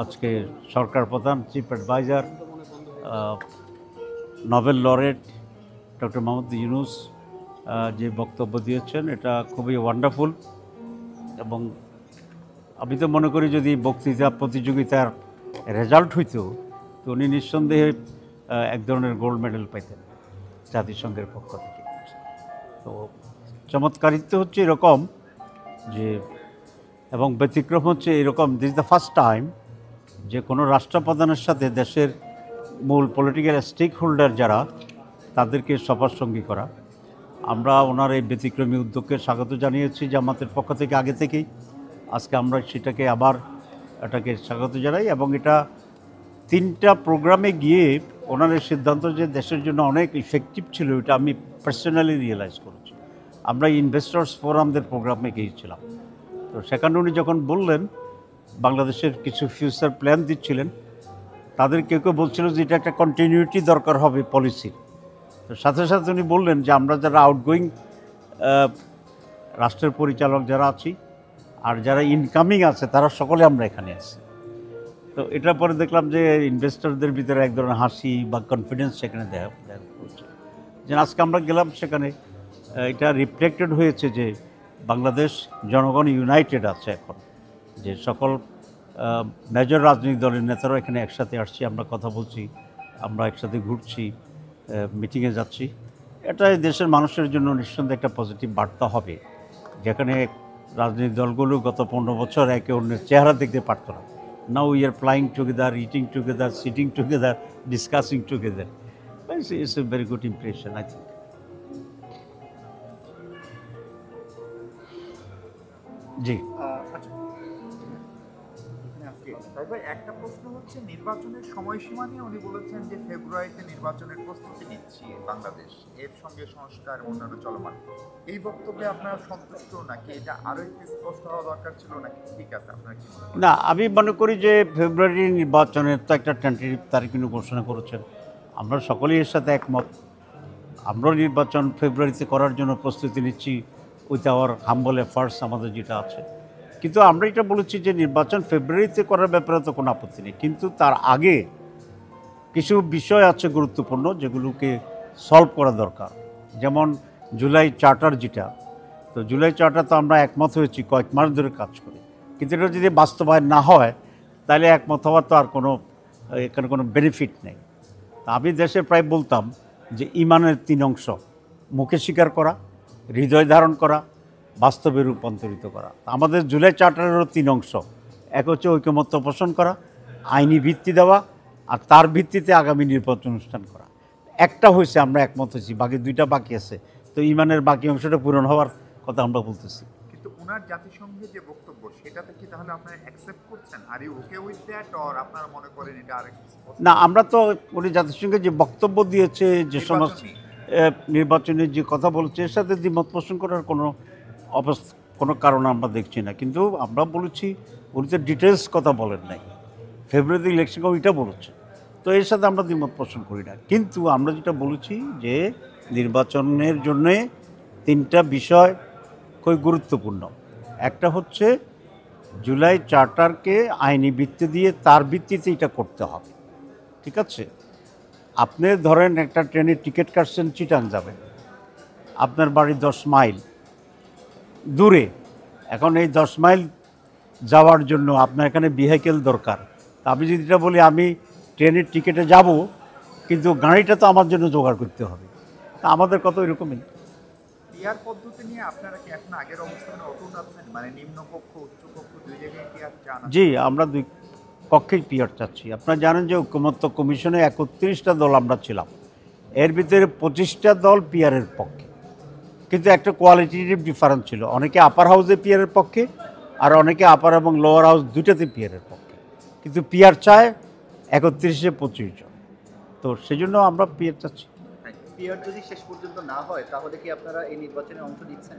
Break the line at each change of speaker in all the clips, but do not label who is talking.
আজকে সরকার প্রধান chief adviser Nobel laureate doctor Mohammad Yunus যে বক্তব্য দিয়েছেন এটা খুবই ওয়ান্ডারফুল এবং আমি তো মনে করি যদি বক্তৃতা প্রতিযোগিতার রেজাল্ট হইতো তো উনি নিঃসন্দেহে এক ধরনের গোল্ড মেডেল পাইতেন জাতিসংঘের পক্ষ থেকে। তো চমৎকারিত্ব হচ্ছে এরকম যে এবং ব্যতিক্রম হচ্ছে এরকম দিস দ্য ফার্স্ট টাইম যে কোনো রাষ্ট্রপ্রধানের সাথে দেশের মূল পলিটিক্যাল স্টেক হোল্ডার যারা তাদেরকে সফরসঙ্গী করা। আমরা ওনার এই ব্যতিক্রমী উদ্যোগকে স্বাগত জানিয়েছি জামাতের পক্ষ থেকে আগে থেকেই। আজকে আমরা সেটাকে আবার এটাকে স্বাগত জানাই এবং এটা 3টা প্রোগ্রামে গিয়ে ওনার এই সিদ্ধান্ত যে দেশের জন্য অনেক ইফেক্টিভ ছিল এটা আমি পার্সোনালি রিয়েলাইজ করেছি। আমরা ইনভেস্টর্স ফোরামদের প্রোগ্রামে গিয়েছিলাম, তো সেখানে উনি যখন বললেন বাংলাদেশের কিছু ফিউচার প্ল্যান দিচ্ছিলেন, তাদের কেউ কেউ বলছিল যে এটা একটা কন্টিনিউটি দরকার হবে পলিসির। তো সাথে সাথে উনি বললেন যে আমরা যারা আউটগোয়িং রাষ্ট্রের পরিচালক যারা আছি আর যারা ইনকামিং আছে তারা সকলে আমরা এখানে আছি। তো এটার পরে দেখলাম যে ইনভেস্টরদের ভিতরে এক ধরনের হাসি বা কনফিডেন্স সেখানে দেখা করছে। যে আজকে আমরা গেলাম সেখানে এটা রিফ্লেক্টেড হয়েছে যে বাংলাদেশ জনগণ ইউনাইটেড আছে এখন, যে সকল মেজর রাজনৈতিক দলের নেতারাও এখানে একসাথে আসছি, আমরা কথা বলছি, আমরা একসাথে ঘুরছি, মিটিংয়ে যাচ্ছি। এটা দেশের মানুষের জন্য নিঃসন্দেহে একটা পজিটিভ বার্তা হবে, যেখানে রাজনৈতিক দলগুলো গত 15 বছর একে অন্যের চেহারা দেখতে পারত না। Now we are flying together, eating together, sitting together, discussing together. It's a very good impression I think. জি,
একটা প্রশ্ন হচ্ছে নির্বাচনের সময়সীমা নিয়ে উনি বলেছেন যে ফেব্রুয়ারিতে নির্বাচনের প্রস্তুতি নিচ্ছি বাংলাদেশ, এর সঙ্গে সংস্কার অন্যান্য চলমান। এই বক্তব্যে আপনারা সন্তুষ্ট নাকি এটা আরো একটু স্পষ্ট হওয়া দরকার ছিল নাকি ঠিক আছে আপনারা কি মনে করেন?
না, আমি মনে করি যে ফেব্রুয়ারি নির্বাচনের তো একটা টেন্টেটিভ তারিখ কিন্তু ঘোষণা করেছেন, আমরা সকলেই এর সাথে একমত। আমরাও নির্বাচন ফেব্রুয়ারিতে করার জন্য প্রস্তুতি নিচ্ছি উইথ আওয়ার হাম্বল এফার্টস আমাদের যেটা আছে। কিন্তু আমরা এটা বলেছি যে নির্বাচন ফেব্রুয়ারিতে করার ব্যাপারে তো কোনো আপত্তি নেই, কিন্তু তার আগে কিছু বিষয় আছে গুরুত্বপূর্ণ যেগুলোকে সলভ করা দরকার। যেমন জুলাই চার্টার যেটা, তো জুলাই চার্টার তো আমরা একমত হয়েছি কয়েক মাস ধরে কাজ করি, কিন্তু এটা যদি বাস্তবায়ন না হয় তাহলে একমত হওয়ার তো আর কোনো এখানে কোনো বেনিফিট নেই। আমি দেশে প্রায় বলতাম যে ইমানের 3 অংশ, মুখে স্বীকার করা, হৃদয় ধারণ করা, বাস্তবে রূপান্তরিত করা। আমাদের জুলাই চার্টারেরও 3 অংশ, এক হচ্ছে ঐকমত্য পোষণ করা, আইনি ভিত্তি দেওয়া, আর তার ভিত্তিতে আগামী নির্বাচন অনুষ্ঠান করা। একটা হয়েছে, আমরা একমত হয়েছি, বাকি 2টা বাকি আছে। তো ইমানের বাকি অংশটা পূরণ হওয়ার কথা আমরা বলতেছি।
কিন্তু ওনার জাতিসংঘে যে বক্তব্য সেটাতে কি তাহলে আপনারা অ্যাকসেপ্ট করছেন? Are you okay with that or আপনারা মনে করেন এটা আরেকটু স্পষ্ট?
না, আমরা তো উনি জাতিসংঘে যে বক্তব্য দিয়েছে, যে সমস্ত নির্বাচনের যে কথা বলছে এর সাথে দ্বিমত পোষণ করার কোনো কারণ আমরা দেখছি না। কিন্তু আমরা বলেছি উনি তো ডিটেলস কথা বলেন নাই, ফেব্রুয়ারি ইলেকশন ওইটা বলেছে, তো এর সাথে আমরা দ্বিমত পোষণ করি না। কিন্তু আমরা যেটা বলেছি যে নির্বাচনের জন্যে 3টা বিষয় খুবই গুরুত্বপূর্ণ। একটা হচ্ছে জুলাই চার্টারকে আইনি ভিত্তি দিয়ে তার ভিত্তিতে এটা করতে হবে, ঠিক আছে? আপনি ধরেন একটা ট্রেনের টিকিট কাটছেন, চিটাং যাবেন, আপনার বাড়ি 10 মাইল দূরে। এখন এই 10 মাইল যাওয়ার জন্য আপনার এখানে ভেহিকেল দরকার। আমি যদি এটা বলি আমি ট্রেনের টিকিটে যাব, কিন্তু গাড়িটা তো আমার জন্য জোগাড় করতে হবে। তা আমাদের কত এরকমই।
পিআর পদ্ধতি নিয়ে আপনারা কি এখন আগের অবস্থানে অটুট আছেন? মানে নিম্নকক্ষ উচ্চকক্ষ দুই জায়গায় পিআর চান?
জি, আমরা 2 কক্ষেই পিআর চাচ্ছি। আপনারা জানেন যে ঐকমত্য কমিশনে 31টা দল আমরা ছিলাম, এর ভিতরে 25টা দল পিআরের পক্ষে, কিন্তু একটা কোয়ালিটেটিভ ডিফারেন্স ছিল। অনেকে আপার হাউসে পিআরের পক্ষে, আর অনেকে আপার এবং লোয়ার হাউস দুইটাতে পিআরের পক্ষে, কিন্তু পিআর চায় 31-এ 25 জন। তো সেজন্য আমরা পিআর চাচ্ছি।
পিআর যদি শেষ পর্যন্ত না হয় তাহলে কি আপনারা এই নির্বাচনে অংশ নিচ্ছেন?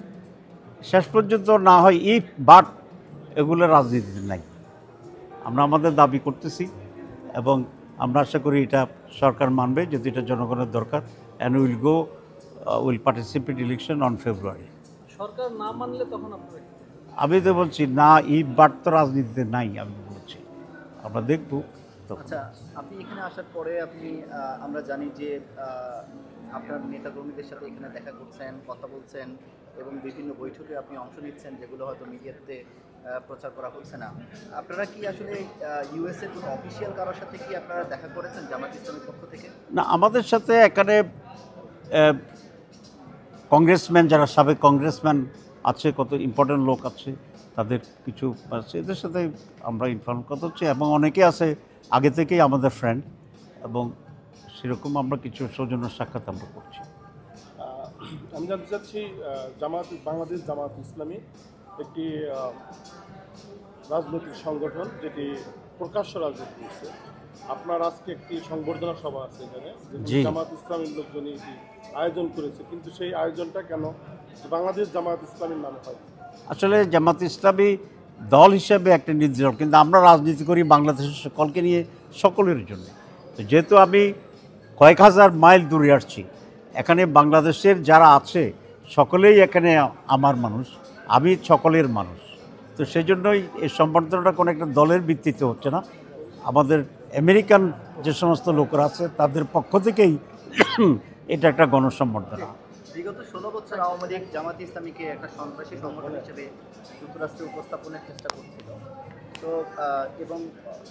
শেষ পর্যন্ত না হয় ইফ বাট, এগুলো রাজনীতিতে নাই। আমরা আমাদের দাবি করতেছি এবং আমরা আশা করি এটা সরকার মানবে, যদি এটা জনগণের দরকার। And will participate election on February.
সরকার না মানলে তখন আপনারা
আমি তো বলছি না, ইফ বাট তো রাজনীতিতে নাই। আমি বলছি আমরা দেখব।
আচ্ছা, আপনি এখানে আসার পরে আমরা জানি যে আপনার নেতাকর্মীদের সাথে এখানে দেখা করছেন, কথা বলছেন এবং বিভিন্ন বৈঠকে আপনি অংশ নিচ্ছেন, যেগুলো হয়তো মিডিয়াতে প্রচার করা হচ্ছে না। আপনারা কি আসলে ইউএসএ কোনো অফিসিয়াল কারোর সাথে কি আপনারা দেখা করেছেন জামাত ইসলামের পক্ষ থেকে?
না, আমাদের সাথে এখানে কংগ্রেসম্যান, যারা সাবেক কংগ্রেসম্যান আছে, কত ইম্পর্টেন্ট লোক আছে, তাদের কিছু আছে, এদের সাথে আমরা ইনফর্ম কথা হচ্ছে, এবং অনেকে আছে আগে থেকেই আমাদের ফ্রেন্ড, এবং সেরকম আমরা কিছু সৌজন্য সাক্ষাৎ আমরা করছি।
আমি জানতে চাচ্ছি, বাংলাদেশ জামাত ইসলামী একটি রাজনৈতিক সংগঠন যেটি প্রকাশ্য রাজনীতি করছে। আপনার আজকে একটি সংবর্ধনা সভা আছে এখানে,
জি।
জামাত ইসলামের লোকজনই এটি আয়োজন করেছে, কিন্তু সেই আয়োজনটা কেন বাংলাদেশ জামাত ইসলামীর নামে হয়?
আসলে জামাত ইসলামী দল হিসেবে একটা নির্দিষ্ট, কিন্তু আমরা রাজনীতি করি বাংলাদেশের সকলকে নিয়ে, সকলের জন্য। তো যেহেতু আমি কয়েক হাজার মাইল দূরে আসছি, এখানে বাংলাদেশের যারা আছে সকলেই এখানে আমার মানুষ, আমি সকলের মানুষ। তো সেই জন্যই এই সম্বর্ধনাটা কোনো একটা দলের ভিত্তিতে হচ্ছে না, আমাদের আমেরিকান যে সমস্ত লোকরা আছে তাদের পক্ষ থেকেই এটা একটা গণসম্বর্ধনা।
বিগত 16 বছর আওয়ামী লীগ জামাত ইসলামীকে একটা সন্ত্রাসী সংগঠন হিসেবে যুক্তরাষ্ট্রে উপস্থাপনের চেষ্টা করছিল। তো এবং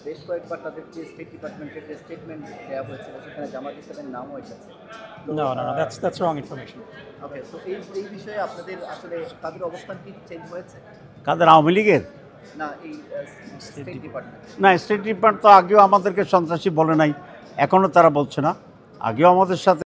বেশ কয়েকবার তাদের যে স্টেট ডিপার্টমেন্টের যে স্টেটমেন্ট দেওয়া হয়েছিল সেখানে জামাত ইসলামের নামও এসেছে।
No, that's wrong information.
ওকে, তো এই বিষয়ে আপনাদের আসলে তাদের অবস্থান কি চেঞ্জ হয়েছে?
কাদের, আওয়ামী লীগের?
না, এই স্টেট ডিপার্টমেন্ট।
না, স্টেট ডিপার্টমেন্ট তো আগেও আমাদেরকে সন্ত্রাসী বলে নাই, এখনও তারা বলছে না। আগেও আমাদের সাথে